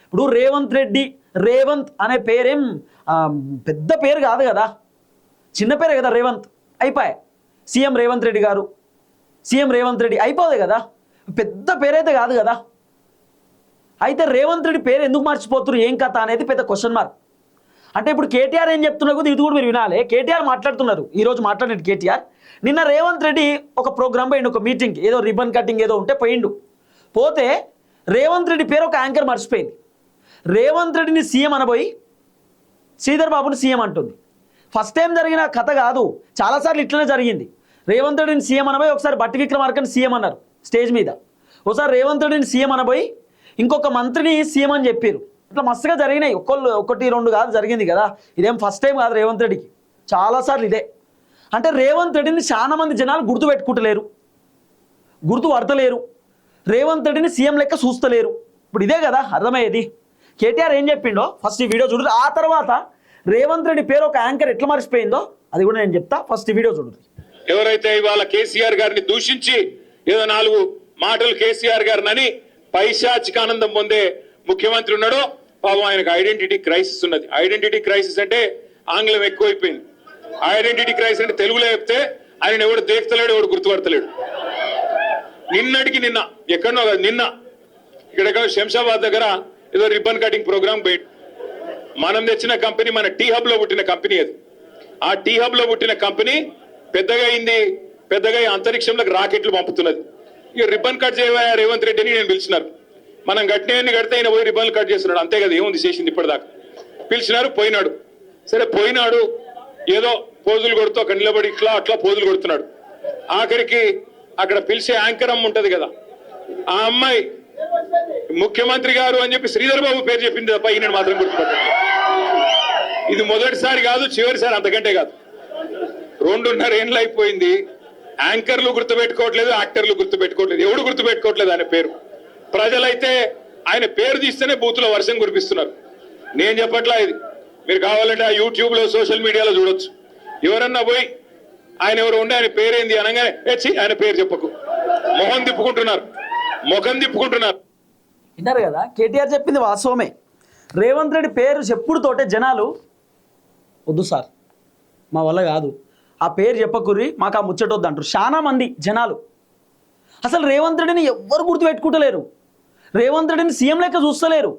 ఇప్పుడు రేవంత్ రెడ్డి, రేవంత్ అనే పేరేం పెద్ద పేరు కాదు కదా, చిన్న పేరే కదా రేవంత్. అయిపోయా, సీఎం రేవంత్ రెడ్డి గారు, సీఎం రేవంత్ రెడ్డి అయిపోదు కదా, పెద్ద పేరైతే కాదు కదా. అయితే రేవంత్ రెడ్డి పేరు ఎందుకు మర్చిపోతున్నారు, ఏం కథ అనేది పెద్ద క్వశ్చన్ మార్క్. అంటే ఇప్పుడు కేటీఆర్ ఏం చెప్తున్నారు ఇది కూడా మీరు వినాలి. కేటీఆర్ మాట్లాడుతున్నారు, ఈరోజు మాట్లాడినట్టు కేటీఆర్. నిన్న రేవంత్ రెడ్డి ఒక ప్రోగ్రామ్ పోయిండు, ఒక మీటింగ్, ఏదో రిబన్ కటింగ్ ఏదో ఉంటే పోయిండు. పోతే రేవంత్ రెడ్డి పేరు ఒక యాంకర్ మర్చిపోయింది. రేవంత్ రెడ్డిని సీఎం అనబోయి శ్రీధర్ బాబుని సీఎం అంటుంది. ఫస్ట్ టైం జరిగిన కథ కాదు, చాలాసార్లు ఇట్లనే జరిగింది. రేవంత్ రెడ్డిని సీఎం అనబోయి ఒకసారి బట్టి విక్రమార్కని సీఎం అన్నారు స్టేజ్ మీద, ఒకసారి రేవంత్ రెడ్డిని సీఎం అనబోయి ఇంకొక మంత్రిని సీఎం అని చెప్పారు. ఇట్లా మస్తుగా జరిగినాయి, ఒకటి రెండు కాదు జరిగింది కదా. ఇదేం ఫస్ట్ టైం కాదు రేవంత్ రెడ్డికి, చాలాసార్లు ఇదే. అంటే రేవంత్ రెడ్డిని చాలా మంది జనాలు గుర్తుపెట్టుకుంటలేరు, గుర్తుపడతలేరు, రేవంత్ రెడ్డిని సీఎం లెక్క చూస్తలేరు. ఇప్పుడు ఇదే కదా అర్థమయ్యేది. కేటీఆర్ ఏం చెప్పిండో ఫస్ట్ ఈ వీడియో చూడు, ఆ తర్వాత రేవంత్ రెడ్డి పేరు ఒక యాంకర్ ఎట్లా మర్చిపోయిందో అది కూడా నేను చెప్తా. ఫస్ట్ ఈ వీడియో చూడు. ఎవరైతే ఇవాళ కేసీఆర్ గారిని దూషించి ఏదో 4 మాటలు కేసీఆర్ గారిని అని పైశాచికానందం పొందే ముఖ్యమంత్రి ఉన్నాడో, పాపం ఆయనకు ఐడెంటిటీ క్రైసిస్ ఉన్నది. ఐడెంటిటీ క్రైసిస్ అంటే ఆంగ్లం ఎక్కువైపోయింది. ఐడెంటిటీ క్రైసిస్ అంటే తెలుగులో చెప్తే ఆయన ఎవడు దేక్తలేడు, ఎవడు గుర్తుపడతలేడు. నిన్నటికి నిన్న ఎక్కడనో కాదు, నిన్న ఇక్కడ శంషాబాద్ దగ్గర ఏదో రిబ్బన్ కటింగ్ ప్రోగ్రామ్ పోయి మనం తెచ్చిన కంపెనీ, మన టీ హబ్ లో పుట్టిన కంపెనీ అది. ఆ టీ హబ్ లో పుట్టిన కంపెనీ పెద్దగా అయింది, పెద్దగా అంతరిక్షంలోకి రాకెట్లు పంపుతున్నది. ఇక రిబ్బన్ కట్ చేయవా రేవంత్ రెడ్డిని నేను పిలిచినారు. మనం గట్టినవన్నీ కడితే ఆయన పోయి రిబ్బన్లు కట్ చేస్తున్నాడు, అంతే కదా, ఏముంది చేసింది ఇప్పటిదాకా. పిలిచినారు, పోయినాడు. సరే పోయినాడు, ఏదో పోజులు కొడుతూ అక్కడ నిలబడి ఇట్లా అట్లా పోజులు కొడుతున్నాడు. ఆఖరికి అక్కడ పిలిచే యాంకర్ అమ్మ ఉంటది కదా, ఆ అమ్మాయి ముఖ్యమంత్రి గారు అని చెప్పి శ్రీధర్ బాబు పేరు చెప్పింది తప్ప ఈయన మాత్రం గుర్తుపట్టాడు. ఇది మొదటిసారి కాదు, చివరిసారి, అంతకంటే కాదు. 2.5 ఏళ్ళు అయిపోయింది. యాంకర్లు గుర్తుపెట్టుకోవట్లేదు, యాక్టర్లు గుర్తుపెట్టుకోవట్లేదు, ఎవడు గుర్తుపెట్టుకోవట్లేదు ఆయన పేరు. ప్రజలైతే ఆయన పేరు తీస్తేనే బూతులో వర్షం కురిపిస్తున్నారు. నేను చెప్పట్లా ఇది, మీరు కావాలంటే ఆ యూట్యూబ్ లో సోషల్ మీడియాలో చూడొచ్చు. ఎవరన్నా పోయి ఆయన ఎవరు ఉండే ఆయన పేరేంది అనగానే ఆయన పేరు చెప్పకు, మొహం తిప్పుకుంటున్నారు, ముఖం తిప్పుకుంటున్నారు. విన్నారు కదా, కేటీఆర్ చెప్పింది వాస్తవమే. రేవంత్ రెడ్డి పేరు చెప్పుడుతోటే జనాలు వద్దు సార్, మా వల్ల కాదు, ఆ పేరు చెప్పకుర్రి, మాకు ఆ ముచ్చటొద్దు అంటారు చాలా మంది జనాలు. అసలు రేవంత్ రెడ్డిని ఎవ్వరు గుర్తుపెట్టుకుంటలేరు, రేవంత్ రెడ్డిని సీఎం లెక్క చూస్తలేరు.